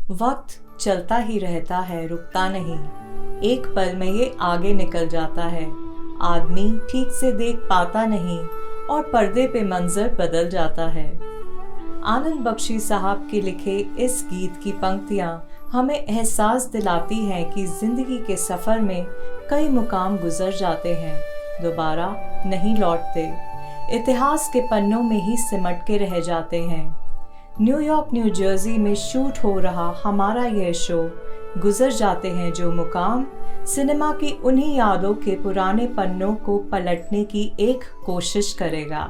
वक्त चलता ही रहता है, रुकता नहीं। एक पल में ये आगे निकल जाता है। आदमी ठीक से देख पाता नहीं और पर्दे पे मंजर बदल जाता है। आनंद बख्शी साहब के लिखे इस गीत की पंक्तियाँ हमें एहसास दिलाती हैं कि जिंदगी के सफ़र में कई मुकाम गुजर जाते हैं, दोबारा नहीं लौटते, इतिहास के पन्नों में ही सिमट के रह जाते हैं। न्यूयॉर्क न्यू जर्सी में शूट हो रहा हमारा यह शो गुजर जाते हैं जो मुकाम, सिनेमा की उन्हीं यादों के पुराने पन्नों को पलटने की एक कोशिश करेगा।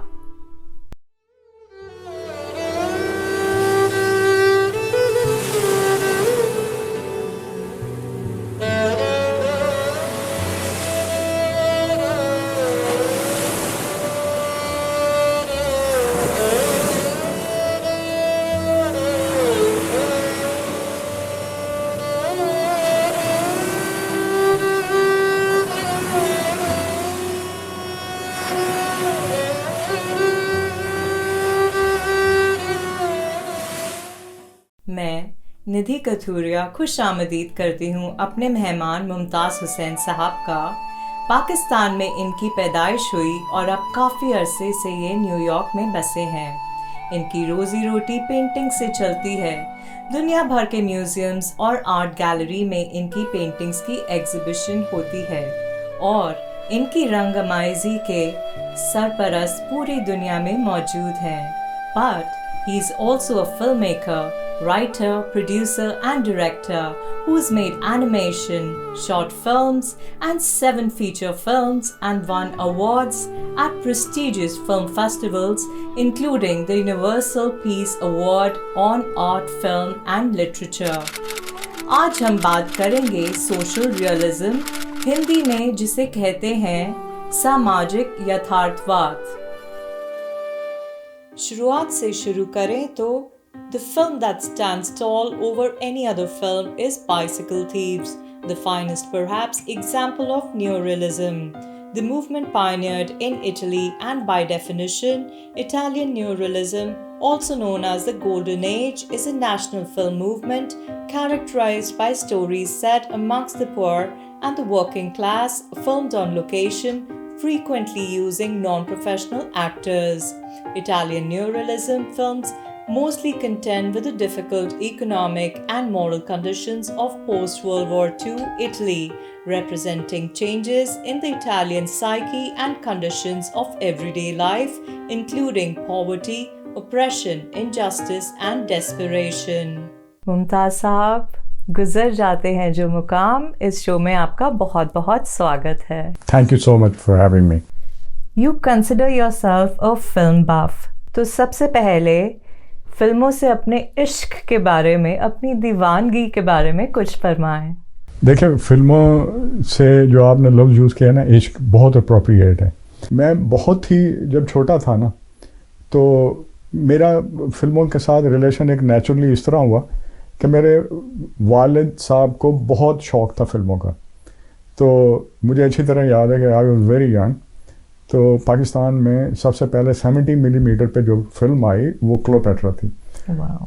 मैं निधि कथूरिया खुश आमदीद करती हूँ अपने मेहमान मुमताज़ हुसैन साहब का। पाकिस्तान में इनकी पैदाइश हुई और अब काफ़ी अरसे से ये न्यूयॉर्क में बसे हैं। इनकी रोज़ी रोटी पेंटिंग से चलती है। दुनिया भर के म्यूज़ियम्स और आर्ट गैलरी में इनकी पेंटिंग्स की एग्जिबिशन होती है और इनकी रंगमाइजी के सरपरस्त पूरी दुनिया में मौजूद हैं। But he is also a filmmaker, writer, producer and director who's made animation, short films and 7 feature films and won awards at prestigious film festivals including the Universal Peace Award on Art, Film and Literature. आज हम बात करेंगे social realism, Hindi में जिसे कहते हैं सामाजिक यथार्थवाद। शुरुआत से शुरू करें तो The film that stands tall over any other film is Bicycle Thieves, the finest perhaps example of neorealism. The movement pioneered in Italy and by definition, Italian neorealism, also known as the Golden Age, is a national film movement characterized by stories set amongst the poor and the working class, filmed on location, frequently using non-professional actors. Italian neorealism films mostly contend with the difficult economic and moral conditions of post-World War II Italy, representing changes in the Italian psyche and conditions of everyday life, including poverty, oppression, injustice and desperation. Mumtaz साहब, गुजर जाते हैं जो मुकाम, इस show में आपका बहुत बहुत स्वागत है। Thank you so much for having me. You consider yourself a film buff. तो सबसे पहले फिल्मों से अपने इश्क के बारे में, अपनी दीवानगी के बारे में कुछ फरमाएं। देखिए, फिल्मों से जो आपने लफ्ज़ यूज़ किया ना, इश्क, बहुत अप्रोप्रिएट है। मैं बहुत ही जब छोटा था ना, तो मेरा फिल्मों के साथ रिलेशन एक नेचुरली इस तरह हुआ कि मेरे वालिद साहब को बहुत शौक़ था फिल्मों का। तो मुझे अच्छी तरह याद है कि आई वाज वेरी यंग, तो पाकिस्तान में सबसे पहले 70 मिलीमीटर पे जो फिल्म आई वो क्लोपेट्रा थी।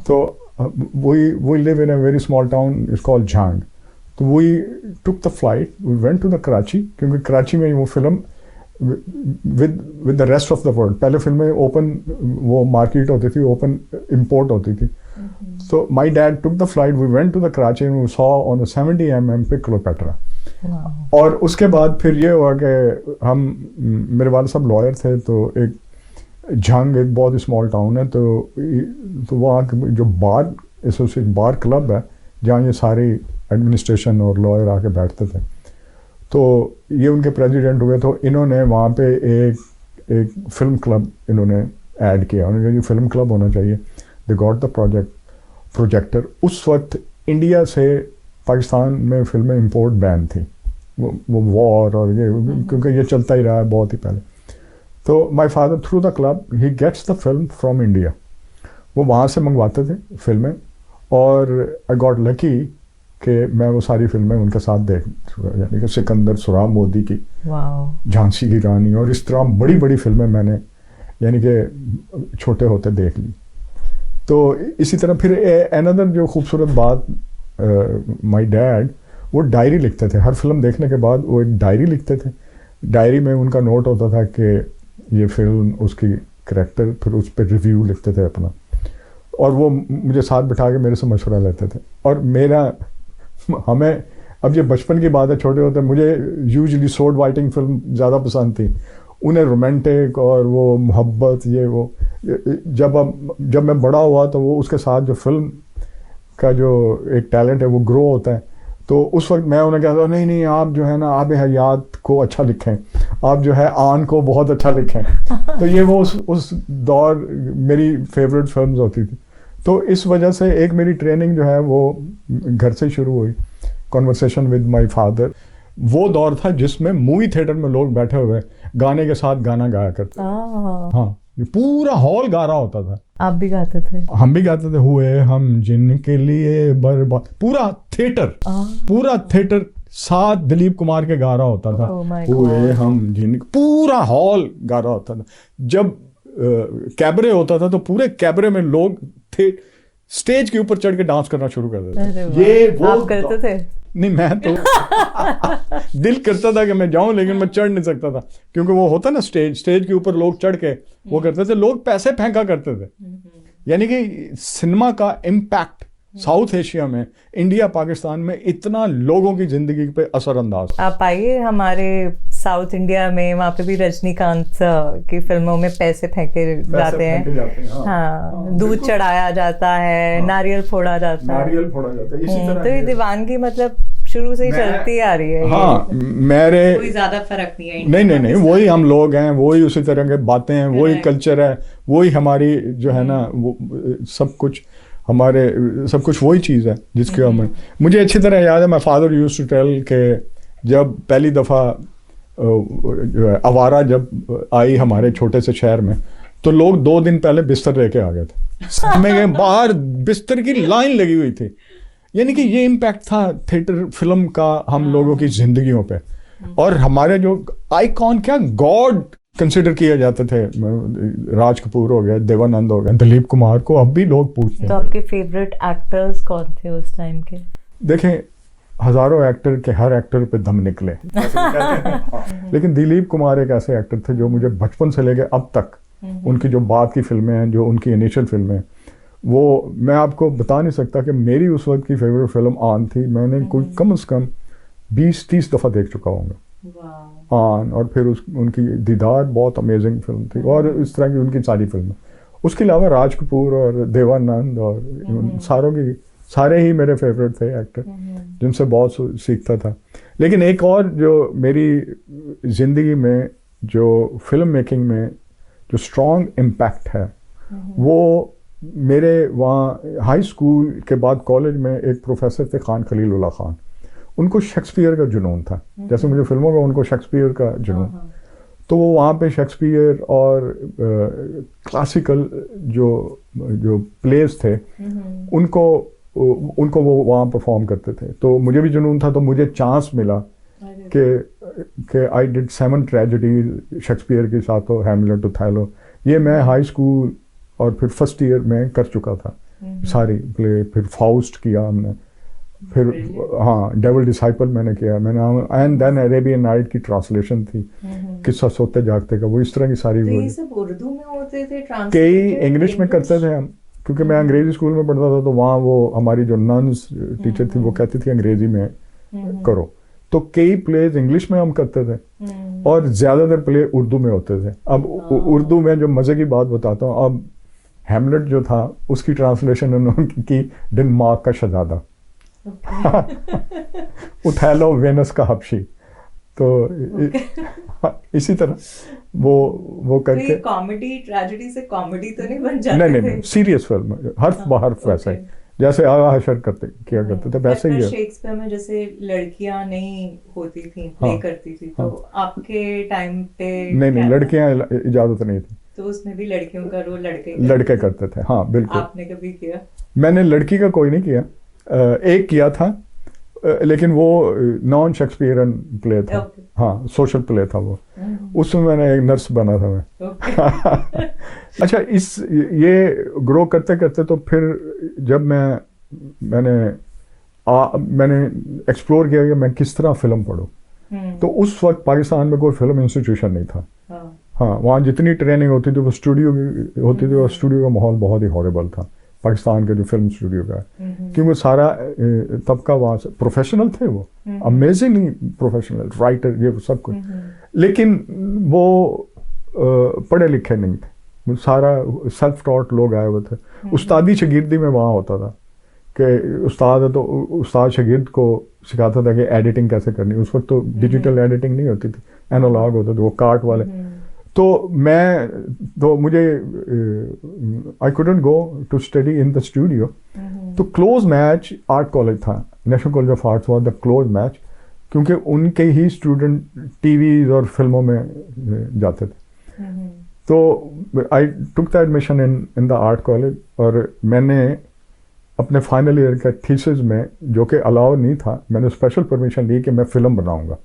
तो we live in a very small town, it's called Jhang. तो we took the flight, we went to the Karachi, क्योंकि कराची में वो film with the rest of the world, पहले फिल्में ओपन वो मार्केट होती थी, ओपन इम्पोर्ट होती थी। तो my dad took the flight, we went to the Karachi and we saw on 70 mm पे क्लोपेट्रा। और उसके बाद फिर ये हुआ कि हम, मेरे वाले साहब लॉयर थे, तो एक झांग एक बहुत ही स्मॉल टाउन है, तो वहाँ जो बार एसोसिएशन बार क्लब है जहाँ ये सारी एडमिनिस्ट्रेशन और लॉयर आके बैठते थे, तो ये उनके प्रेसिडेंट हुए। तो इन्होंने वहाँ पे एक फिल्म क्लब इन्होंने ऐड किया, उन्होंने कहा फिल्म क्लब होना चाहिए। They got the projector. उस वक्त इंडिया से पाकिस्तान में फिल्में इंपोर्ट बैन थी, वो वॉर और ये, क्योंकि ये चलता ही रहा है बहुत ही पहले। तो my father through the club he gets the film from India, वो वहाँ से मंगवाते थे फिल्में, और आई गॉट लकी कि मैं वो सारी फिल्में उनके साथ देख, यानी कि सिकंदर, सुराब मोदी की, झांसी की रानी और इस तरह बड़ी बड़ी फिल्में मैंने यानी कि छोटे होते देख ली। तो इसी तरह फिर अनदर जो खूबसूरत बात, माय डैड वो डायरी लिखते थे, हर फिल्म देखने के बाद वो एक डायरी लिखते थे। डायरी में उनका नोट होता था कि ये फिल्म, उसकी करैक्टर, फिर उस पर रिव्यू लिखते थे अपना, और वो मुझे साथ बिठा के मेरे से मशवरा लेते थे। और हमें अब ये बचपन की बात है, छोटे होते मुझे यूजुअली सोर्ड फाइटिंग फिल्म ज़्यादा पसंद थी, उन्हें रोमांटिक और वो मोहब्बत, ये वो। जब मैं बड़ा हुआ तो वो उसके साथ जो फिल्म का जो एक टैलेंट है वो ग्रो होता है, तो उस वक्त मैं उन्हें कहता नहीं नहीं, आप जो है ना आब हयात को अच्छा लिखें, आप जो है आन को बहुत अच्छा लिखें। तो ये वो उस दौर मेरी फेवरेट फिल्म्स होती थी। तो इस वजह से एक मेरी ट्रेनिंग जो है वो घर से शुरू हुई, कॉन्वर्सेशन विद माय फादर। वो दौर था जिसमें मूवी थिएटर में लोग बैठे हुए गाने के साथ गाना गाया करते। हाँ, ये पूरा हॉल गा रहा होता था। आप भी गाते थे? हम भी गाते थे। हुए हम जिनके लिए बर्बाद, पूरा थिएटर साथ दिलीप कुमार के गा रहा होता था। हुए हम जिनके, पूरा हॉल गा रहा होता था। जब कैबरे होता था तो पूरे कैबरे में लोग थे, स्टेज के ऊपर चढ़ के डांस करना शुरू कर देते। ये वो आप करते थे? नहीं, मैं तो दिल करता था कि मैं जाऊं, लेकिन मैं चढ़ नहीं सकता था, क्योंकि वो होता ना स्टेज के ऊपर लोग चढ़ के वो करते थे, लोग पैसे फेंका करते थे। यानी कि सिनेमा का इम्पैक्ट साउथ एशिया में, इंडिया पाकिस्तान में इतना लोगों की जिंदगी पे असरअंदाज। आप आइए हमारे साउथ इंडिया में, वहाँ पे भी रजनीकांत की फिल्मों में पैसे फेंके जाते हैं। हाँ, दूध चढ़ाया जाता है, नारियल फोड़ा जाता है। इसी तरह तो ये दीवानगी मतलब शुरू से ही चलती आ रही है। हाँ, मेरे कोई ज्यादा फर्क नहीं है। नहीं, वही हम लोग हैं, वही उसी तरह के बातें हैं, वही कल्चर है, वही हमारी जो है ना वो सब कुछ वही चीज़ है जिसके हमें। मुझे अच्छी तरह याद है, my father used to tell के जब पहली दफ़ा आवारा जब आई हमारे छोटे से शहर में, तो लोग 2 दिन पहले बिस्तर लेके आ गए थे। समय के बाहर बिस्तर की लाइन लगी हुई थी। यानी कि ये इम्पैक्ट था थिएटर फिल्म का हम लोगों की जिंदगियों पे। और हमारे जो आइकॉन, क्या गॉड कंसिडर किए जाते थे, राज कपूर हो गया, देवानंद हो गया, दिलीप कुमार को अब भी लोग पूछते हैं। तो आपके फेवरेट एक्टर्स कौन थे उस टाइम के? देखें, हजारों एक्टर के हर एक्टर पे दम निकले लेकिन दिलीप कुमार एक ऐसे एक्टर थे जो मुझे बचपन से लेके अब तक, उनकी जो बाद की फिल्में हैं, जो उनकी इनिशियल फिल्में, वो मैं आपको बता नहीं सकता कि मेरी उस वक्त की फेवरेट फिल्म आन थी। मैंने कोई कम से कम 20-30 दफ़ा देख चुका हूँगा आन। और फिर उनकी दीदार बहुत अमेजिंग फिल्म थी, और इस तरह की उनकी सारी फिल्में। उसके अलावा राज कपूर और देवानंद और सारे ही मेरे फेवरेट थे एक्टर, जिनसे बहुत सीखता था। लेकिन एक और जो मेरी ज़िंदगी में जो फिल्म मेकिंग में जो स्ट्रॉन्ग इम्पैक्ट है, वो मेरे वहाँ हाई स्कूल के बाद कॉलेज में एक प्रोफेसर थे, खान खलीलुल्लाह खान। उनको शेक्सपियर का जुनून था, जैसे मुझे फिल्मों का उनको शेक्सपियर का जुनून। तो वो वहाँ पे शेक्सपियर और क्लासिकल जो प्लेस थे, उनको वो वहाँ परफॉर्म करते थे। तो मुझे भी जुनून था, तो मुझे चांस मिला कि आई डिड 7 ट्रेजेडीज शेक्सपियर के साथ, तो हैमलेट, ओथेलो, ये मैं हाई स्कूल और फिर फर्स्ट ईयर में कर चुका था सारी प्ले। फिर फाउस्ट किया हमने, फिर हाँ डेविल डिसाइपल मैंने किया, एंड देन अरेबियन नाइट की ट्रांसलेशन थी, किस्सा सोते जागते का, वो इस तरह की सारी। तो ये सब उर्दू में होते थे, कई इंग्लिश में करते थे हम, क्योंकि मैं अंग्रेजी स्कूल में पढ़ता था, तो वहाँ वो हमारी जो नन्स टीचर थी वो कहती थी अंग्रेजी में करो, तो कई प्लेज इंग्लिश में हम करते थे और ज़्यादातर प्ले उर्दू में होते थे। अब उर्दू में जो मज़े की बात बताता हूँ, अब हैमलेट जो था उसकी ट्रांसलेशन उन्होंने की डेनमार्क का शहजादा, ओथेलो वेनस का हबशी। तो इसी तरह वो करके। तो ये कॉमेडी ट्रेजेडी से कॉमेडी तो नहीं बन जाते? नहीं, सीरियस फिल्म, हर्फ बहर्फ वैसा ही, जैसे आगा हशर किया करते थे वैसे ही है। शेक्सपियर में जैसे लड़कियां नहीं होती थी, प्ले करती थी, तो आपके टाइम पे नहीं, लड़कियां इजाजत नहीं थी, तो उसमें भी लड़कियों का रोल लड़के करते थे। हाँ बिल्कुल। आपने कभी किया? मैंने लड़की का कोई नहीं किया, एक किया था, लेकिन वो नॉन शेक्सपियरन प्ले था। Okay. हाँ, सोशल प्ले था वो। उसमें मैंने एक नर्स बना था मैं। Okay. अच्छा, ये ग्रो करते करते तो फिर जब मैंने एक्सप्लोर किया कि मैं किस तरह फिल्म पढूं, तो उस वक्त पाकिस्तान में कोई फिल्म इंस्टीट्यूशन नहीं था। हाँ, वहाँ जितनी ट्रेनिंग होती थी वो स्टूडियो की होती थी, और स्टूडियो का माहौल बहुत ही हॉरिबल था पाकिस्तान के जो फिल्म स्टूडियो का, क्योंकि सारा तबका वहाँ से प्रोफेशनल थे, वो अमेजिंगली प्रोफेशनल राइटर ये सब कुछ, लेकिन वो पढ़े लिखे नहीं थे, वो सारा सेल्फ टॉट लोग आए हुए थे। उस्तादी शागिर्दी में वहाँ होता था कि उस्ताद है तो उस्ताद शागिर्द को सिखाता था कि एडिटिंग कैसे करनी। उस वक्त तो डिजिटल एडिटिंग नहीं होती थी, एनालॉग होते थे वो कार्ट वाले। तो मुझे I couldn't go to study in the studio. तो क्लोज मैच आर्ट कॉलेज था, national college of arts was the close match, क्योंकि उनके ही स्टूडेंट टीवी और फिल्मों में जाते थे। तो I took the admission in the art college, और मैंने अपने फाइनल ईयर के थीसिस में, जो कि अलाउ नहीं था, मैंने स्पेशल परमिशन ली कि मैं फिल्म बनाऊंगा।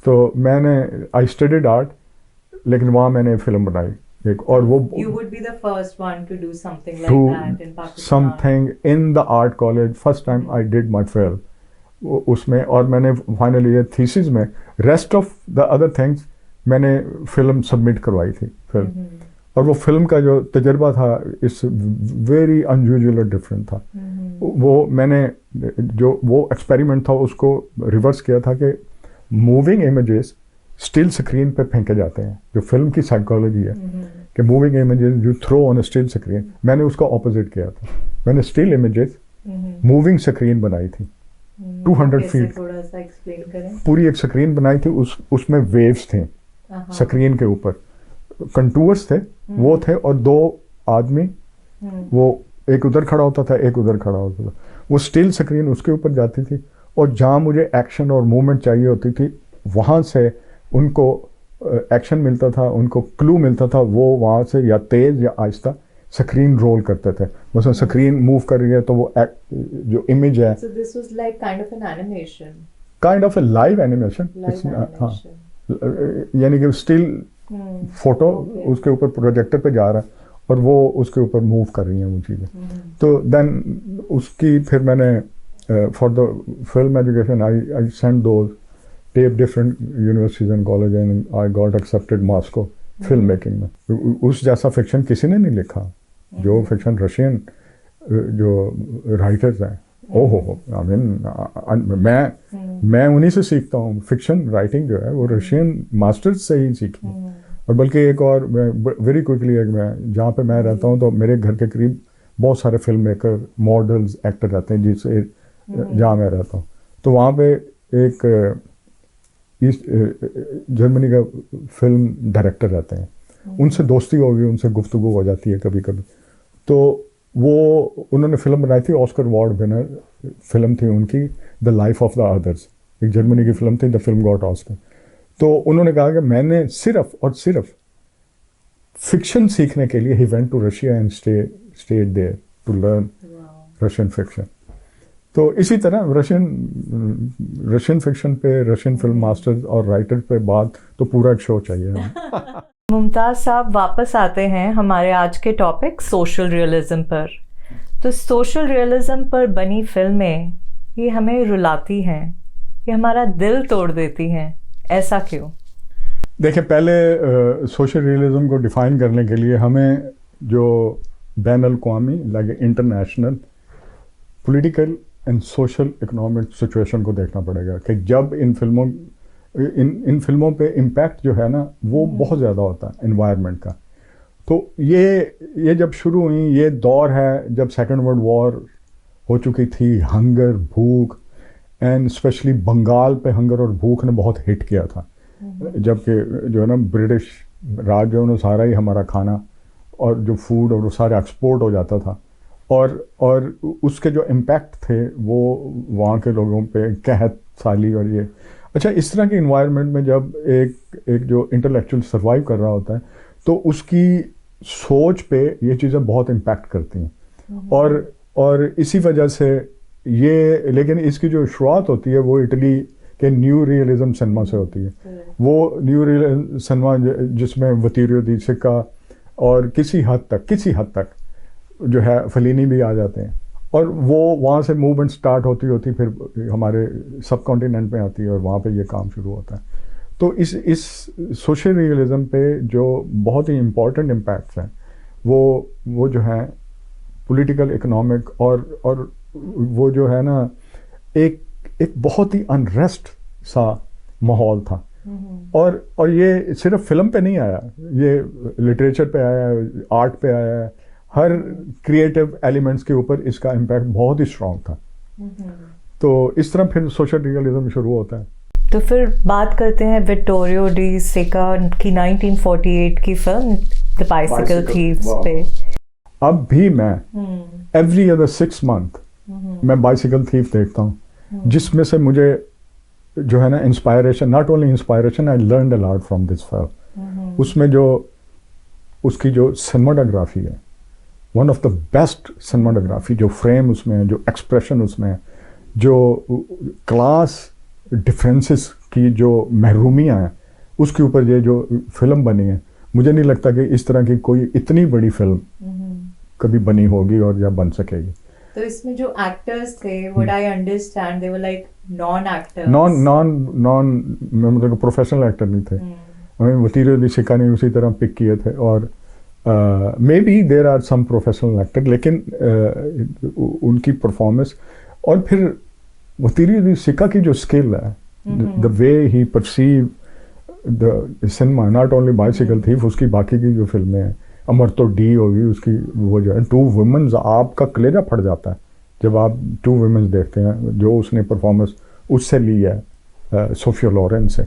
तो मैंने आई स्टडीड आर्ट, लेकिन वहाँ मैंने फिल्म बनाई एक, और वो You would be the first one to do something like do that in Pakistan. something in the art college. First time I did my film उसमें, और मैंने फाइनल ईयर थीसिस में rest of the other things मैंने film submit करवाई थी film. और वो film का जो तजर्बा था इस वेरी अनयूजुअल और डिफरेंट था। वो मैंने जो वो एक्सपेरिमेंट था उसको रिवर्स किया था कि मूविंग इमेजेस स्टिल स्क्रीन पे फेंके जाते हैं, जो फिल्म की साइकोलॉजी है कि moving images you throw on a still screen. मैंने उसका ऑपोजिट किया था, मैंने स्टिल इमेजेस मूविंग स्क्रीन बनाई थी 200 फीट, थोड़ा सा एक्सप्लेन करें। पूरी एक स्क्रीन बनाई थी, उसमें वेव्स थे स्क्रीन के ऊपर, कंटूर्स थे वो थे, और दो आदमी, वो एक उधर खड़ा होता था एक उधर खड़ा होता था, वो स्टिल स्क्रीन उसके ऊपर जाती थी, और जहाँ मुझे एक्शन और मूवमेंट चाहिए होती थी वहाँ से उनको एक्शन मिलता था, उनको क्लू मिलता था, वो वहाँ से या तेज या आहिस्ता स्क्रीन रोल करते थे। मतलब स्क्रीन मूव कर रही है तो वो जो इमेज है, So this was like kind of an animation. Kind of A live animation. हाँ, यानी कि स्टिल फोटो उसके ऊपर प्रोजेक्टर पे जा रहा है और वो उसके ऊपर मूव कर रही हैं वो चीज़ें। तो देन उसकी फिर मैंने for the film education I send those tape different universities and college, and I got accepted Moscow film making में। उस जैसा फिक्शन किसी ने नहीं लिखा, जो फिक्शन रशियन जो राइटर्स हैं, ओहो, आई मीन मैं उन्हीं से सीखता हूँ। फिक्शन राइटिंग जो है वो रशियन मास्टर्स से ही सीखी। और बल्कि एक और वेरी क्विकली, मैं जहाँ पे मैं रहता हूँ तो मेरे घर के करीब बहुत सारे फिल्म मेकर, मॉडल्स, एक्टर रहते हैं जिससे जहाँ मैं रहता हूँ। तो वहाँ पे एक ईस्ट जर्मनी का फिल्म डायरेक्टर रहते हैं, उनसे दोस्ती हो गई, उनसे गुफ्तगू हो जाती है कभी कभी। तो वो उन्होंने फिल्म बनाई थी, ऑस्कर अवार्ड विनर फिल्म थी उनकी, the life of the others, एक जर्मनी की फिल्म थी, द फिल्म गॉट ऑस्कर। तो उन्होंने कहा कि मैंने सिर्फ और सिर्फ फिक्शन सीखने के लिए ही went to Russia and stayed there to learn Russian fiction. तो इसी तरह रशियन फिक्शन पे, रशियन फिल्म मास्टर्स और राइटर्स पे बात तो पूरा एक शो चाहिए। मुमताज़ साहब, वापस आते हैं हमारे आज के टॉपिक सोशल रियलिज्म पर। तो सोशल रियलिज्म पर बनी फिल्में ये हमें रुलाती हैं, ये हमारा दिल तोड़ देती हैं, ऐसा क्यों? देखिए, पहले सोशल रियलिज्म को डिफाइन करने के लिए हमें जो बैनुल-अक़वामी, like international political and social economic situation को देखना पड़ेगा कि जब इन फिल्मों पे इम्पैक्ट जो है ना वो बहुत ज़्यादा होता है एनवायरनमेंट का। तो ये जब शुरू हुई, ये दौर है जब सेकेंड वर्ल्ड वॉर हो चुकी थी, हंगर, भूख, एंड स्पेशली बंगाल पे हंगर और भूख ने बहुत हिट किया था, जबकि जो है ना ब्रिटिश राज जो है सारा ही हमारा खाना और जो फूड और वो सारा एक्सपोर्ट हो जाता था, और उसके जो इम्पैक्ट थे वो वहाँ के लोगों पे कहत साली और ये। अच्छा, इस तरह के इन्वायरमेंट में जब एक जो इंटेलेक्चुअल सर्वाइव कर रहा होता है तो उसकी सोच पे ये चीज़ें बहुत इम्पैक्ट करती हैं, और इसी वजह से ये लेकिन इसकी जो शुरुआत होती है वो इटली के न्यू रियलिज्म सिनेमा से होती है। वो न्यू रियलिज्म सिनेमा जिसमें वतीरियो दी सिक्का और किसी हद तक जो है फलीनी भी आ जाते हैं, और वो वहाँ से मूवमेंट स्टार्ट होती फिर हमारे सब कॉन्टिनेंट में आती है और वहाँ पे ये काम शुरू होता है। तो इस सोशल रियलिज्म पे जो बहुत ही इम्पोर्टेंट इम्पैक्ट्स हैं वो जो है पॉलिटिकल, इकोनॉमिक और वो जो है ना एक बहुत ही अनरेस्ट सा माहौल था। और ये सिर्फ फिल्म पे नहीं आया, ये लिटरेचर पे आया है, आर्ट पे आया है, हर क्रिएटिव एलिमेंट्स के ऊपर इसका इम्पैक्ट बहुत ही स्ट्रॉन्ग था। तो इस तरह फिर सोशल रियलिज्म शुरू होता है। तो फिर बात करते हैं विटोरियो डी सिका की 1948 की फिल्म द बाइसिकल थीव्स पे। अब भी मैं एवरी अदर 6 मंथ मैं बाइसिकल थीव देखता हूँ, जिसमें से मुझे जो है ना inspiration, not only inspiration, I learned a lot from this film. उसमें जो उसकी जो सिनेमाटोग्राफी है, one of the best cinematography, जो फ्रेम उसमें है, जो एक्सप्रेशन उसमें है, जो क्लास डिफरेंसेस की जो महरूमियाँ हैं, उसके ऊपर ये जो फिल्म बनी है, मुझे नहीं लगता कि इस तरह की कोई इतनी बड़ी फिल्म कभी बनी होगी और या बन सकेगी। तो इसमें जो एक्टर्स थे, what I understand, they were like non actors, non मतलब प्रोफेशनल एक्टर नहीं थे। वतीरियो दी सिक्का ने उसी तरह पिक किए थे, और maybe there are some professional actor, लेकिन उनकी परफॉर्मेंस, और फिर वतीरियो दी सिक्का की जो स्किल है, the way he perceive the cinema, not only bicycle thief, उसकी बाकी की जो फिल्में हैं, अमरतो डी होगी उसकी, वो जो है टू वुमेन्स, आपका कलेजा फट जाता है जब आप टू वुमेन्स देखते हैं, जो उसने परफॉर्मेंस उससे ली है सोफिया लोरेन से।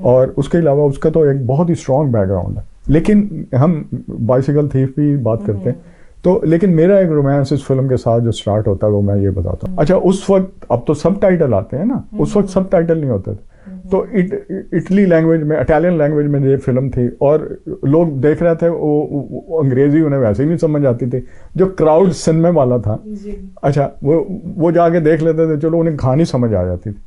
और उसके अलावा उसका तो एक बहुत ही स्ट्रॉन्ग बैकग्राउंड है। लेकिन हम बाइसिकल थीफ भी बात करते हैं, तो लेकिन मेरा एक रोमांस इस फिल्म के साथ जो स्टार्ट होता है वो मैं ये बताता हूँ। अच्छा, उस वक्त, अब तो सब टाइटल आते हैं ना, उस वक्त सब टाइटल नहीं होते थे। तो इटली लैंग्वेज में, इटालियन लैंग्वेज में ये फिल्म थी, और लोग देख रहे थे, वो अंग्रेजी उन्हें वैसे ही नहीं समझ आती थी, जो क्राउड सिनेमा वाला था। अच्छा, वो जाके देख लेते थे, चलो उन्हें कहानी समझ आ जाती थी,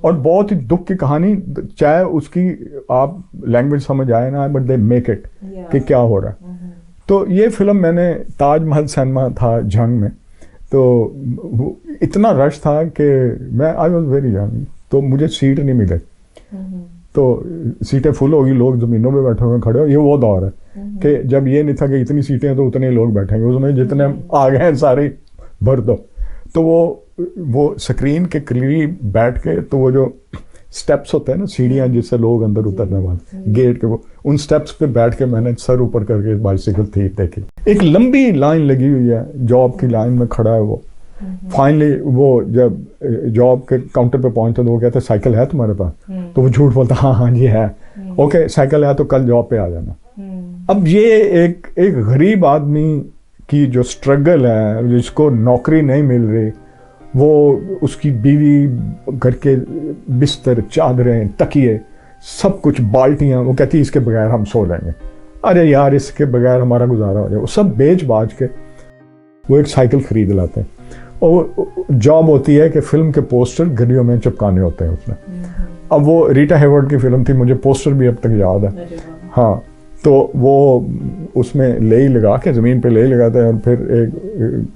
और बहुत ही दुख की कहानी, चाहे उसकी आप लैंग्वेज समझ आए ना, बट दे मेक इट कि क्या हो रहा है। तो ये फिल्म मैंने ताजमहल सिनेमा था जंग में, तो इतना रश था कि मैं, आई वॉज वेरी यंग, तो मुझे सीट नहीं मिले, तो सीटें फुल होगी, लोग जमीनों पे बैठे हुए खड़े हो। ये वो दौर है कि जब ये नहीं था कि इतनी सीटें हैं तो उतने लोग बैठेंगे, उसमें जितने आ गए हैं सारे भर दो। तो वो स्क्रीन के करीब बैठ के, तो वो जो स्टेप्स होते हैं ना, सीढ़ियाँ जिससे लोग अंदर उतरने वाले, गेट के, वो उन स्टेप्स पे बैठ के मैंने सर ऊपर करके बाइसिकल थी देखी। एक लंबी लाइन लगी हुई है, जॉब की लाइन में खड़ा है वो। फाइनली वो जब जॉब के काउंटर पे पहुंचता तो वो कहते साइकिल है तुम्हारे पास? तो वो झूठ बोलता, हाँ जी है। ओके, साइकिल है तो कल जॉब पे आ जाना। अब ये एक गरीब आदमी की जो स्ट्रगल है, जिसको नौकरी नहीं मिल रही, वो उसकी बीवी, घर के बिस्तर, चादरें, तकिए, सब कुछ, बाल्टियाँ, वो कहती है इसके बगैर हम सो जाएंगे। अरे यार, इसके बगैर हमारा गुजारा हो जाए। वो सब बेच बाज के वो एक साइकिल खरीद लाते हैं, और जॉब होती है कि फिल्म के पोस्टर गलियों में चिपकाने होते हैं उसमें। अब वो रीटा हेवर्ड की फिल्म थी, मुझे पोस्टर भी अब तक याद है। हाँ, तो वो उसमें ले लगा के, ज़मीन पे ले लगाते हैं, और फिर एक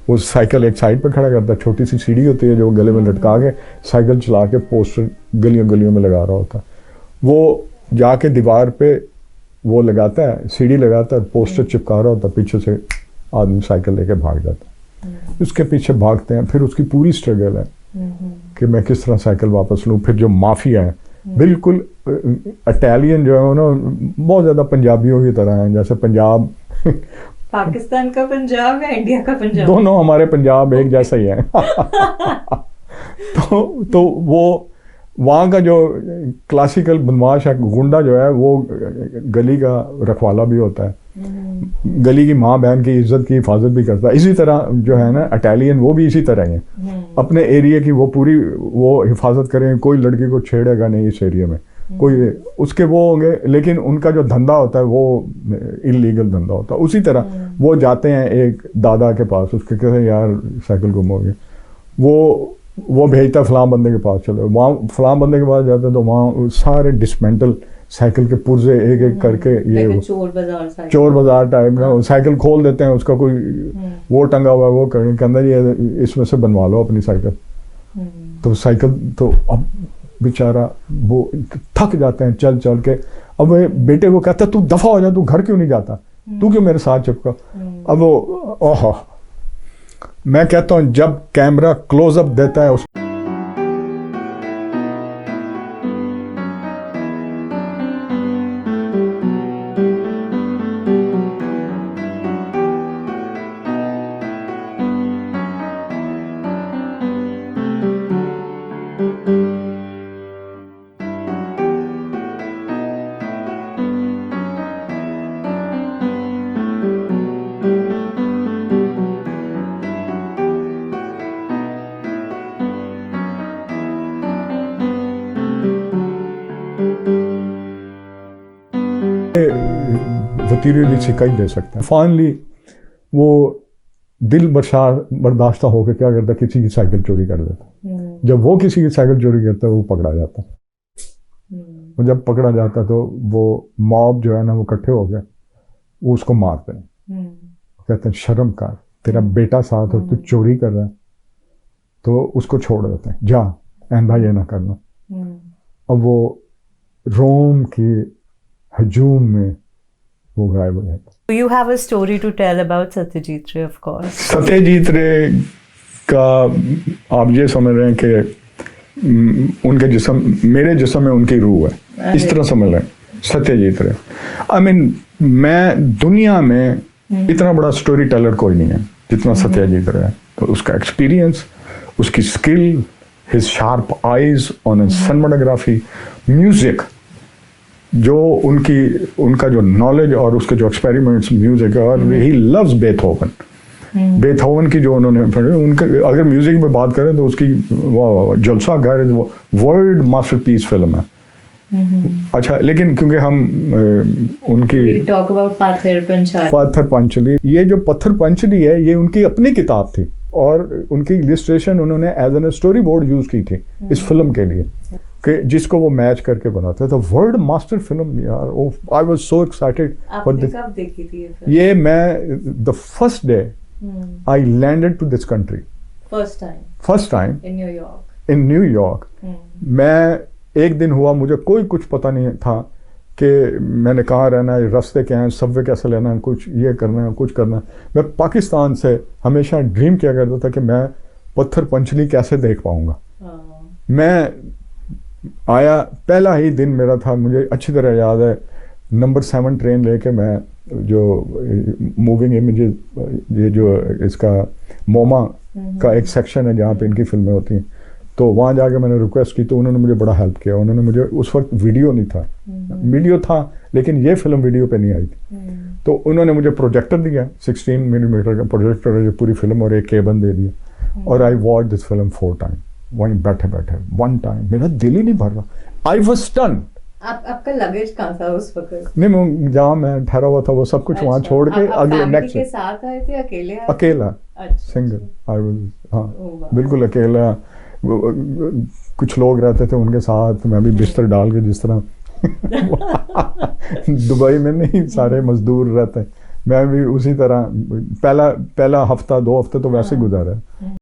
वो साइकिल एक साइड पे खड़ा करता है, छोटी सी सीढ़ी होती है जो गले में लटका के साइकिल चला के पोस्टर गलियों में लगा रहा होता है। वो जाके दीवार पे वो लगाता है, सीढ़ी लगाता है, पोस्टर चिपका रहा होता है, पीछे से आदमी साइकिल लेके भाग जाता है। उसके पीछे भागते हैं, फिर उसकी पूरी स्ट्रगल है कि मैं किस तरह साइकिल वापस लूँ। फिर जो माफिया है, बिल्कुल इटालियन जो है ना, बहुत ज़्यादा पंजाबियों की तरह है, जैसे पंजाब पाकिस्तान का पंजाब है, इंडिया का पंजाब, दोनों हमारे पंजाब एक जैसा ही है। तो वो वहाँ का जो क्लासिकल बदमाश है, गुंडा जो है, वो गली का रखवाला भी होता है, गली की माँ बहन की इज्जत की हिफाजत भी करता है। इसी तरह जो है ना इटालियन, वो भी इसी तरह है, अपने एरिया की वो पूरी वो हिफाजत करेंगे, कोई लड़की को छेड़ेगा नहीं इस एरिया में, कोई उसके वो होंगे, लेकिन उनका जो धंधा होता है वो इलीगल धंधा होता है। उसी तरह वो जाते हैं एक दादा के पास, उसके कहते हैं यार साइकिल गुम हो गई, वो भेजता फलां बंदे के पास, चलो वहाँ फलां बंदे के पास जाते तो वहाँ सारे डिसमेंटल साइकिल के पुर्जे एक एक करके ये चोर बाजार टाइप में साइकिल खोल देते हैं, उसका कोई वो टंगा हुआ है, वो के अंदर ये इसमें से बनवा लो अपनी साइकिल। तो साइकिल तो अब बेचारा वो थक जाते हैं चल चल के। अब वो बेटे को कहता तू दफा हो जा, तू घर क्यों नहीं जाता, तू क्यों मेरे साथ चिपका। अब वो ओह, मैं कहता हूँ जब कैमरा क्लोजअप देता है उस वतीरे भी सिक्का ही दे सकते हैं। फाइनली वो दिल बर्दाश्ता होकर क्या करता, किसी की साइकिल चोरी कर देता। जब वो किसी की साइकिल चोरी करता वो पकड़ा जाता। और जब पकड़ा जाता तो वो मॉब जो है ना वो इकट्ठे हो गए, वो उसको मारते हैं, कहते हैं शर्म कर, तेरा बेटा साथ हो, तू चोरी कर रहा है। तो उसको छोड़ देते हैं, जा आइंदा ये ना करना। अब वो रोम के हजूम में वो गायब हो जाता। You have a story to tell about Satyajit Ray, of course. Satyajit रे का आप ये समझ रहे हैं कि उनके जिस्म मेरे जिस्म में उनकी रूह है, इस तरह समझ रहे हैं सत्यजीत रे। आई मीन मैं दुनिया में इतना बड़ा स्टोरी टेलर कोई नहीं है जितना सत्यजीत रे है। तो उसका एक्सपीरियंस, उसकी skill, his sharp eyes on cinematography, music, जो उनका जो नॉलेज और उसके जो एक्सपेरिमेंट्स म्यूजिक, और ही लव्स बेथोवन की जो उन्होंने उनके अगर म्यूजिक में बात करें तो उसकी जलसा घर वर्ल्ड मास्टरपीस फिल्म है। अच्छा, लेकिन क्योंकि हम उनकी टॉक अबाउट पत्थर पंचली, ये जो पत्थर पंचली है ये उनकी अपनी किताब थी और उनकी इलिस्ट्रेशन उन्होंने as an storyboard use की थी इस फिल्म के लिए, कि जिसको वो मैच करके बनाते थे। वर्ल्ड मास्टर फिल्म यार, आई वाज सो एक्साइटेड। आपने कब देखी थी ये फिल्म? ये मैं the first day I landed to this country, first time in New York. मैं एक दिन हुआ, मुझे कोई कुछ पता नहीं था कि मैंने कहाँ रहना है, रास्ते क्या हैं, सबवे कैसे लेना है, कुछ ये करना है, कुछ करना है। मैं पाकिस्तान से हमेशा ड्रीम किया करता था कि मैं पत्थर पंचली कैसे देख पाऊंगा। मैं आया, पहला ही दिन मेरा था, मुझे अच्छी तरह याद है, नंबर 7 ट्रेन लेके मैं जो मूविंग इमेजेस, ये जो इसका मोमा का एक सेक्शन है जहाँ पे इनकी फिल्में होती हैं, तो वहाँ जाके मैंने रिक्वेस्ट की तो उन्होंने मुझे बड़ा हेल्प किया। उन्होंने मुझे, उस वक्त वीडियो नहीं था, वीडियो था लेकिन ये फिल्म वीडियो पे नहीं आई थी, तो उन्होंने मुझे प्रोजेक्टर दिया, 16 मिलीमीटर का प्रोजेक्टर, जो पूरी फिल्म और एक केबन दे दिया, और I watch this film 4 time, वहीं बैठे बैठे 1 टाइम। मेरा दिल ही नहीं भर रहा, आई वाज स्टन्ड। आपका लगेज कहाँ था उस वक्त? नहीं, जहाँ मैं ठहरा हुआ था वो सब कुछ वहाँ छोड़ के अगले नेक्स्ट के साथ आए थे, अकेले अकेला सिंगल, आई वाज, हाँ बिल्कुल अकेला। कुछ लोग रहते थे उनके साथ, मैं भी बिस्तर डाल के, जिस तरह दुबई में नहीं सारे मजदूर रहते, मैं भी उसी तरह पहला हफ्ता 2 हफ्ते तो वैसे गुजारा है।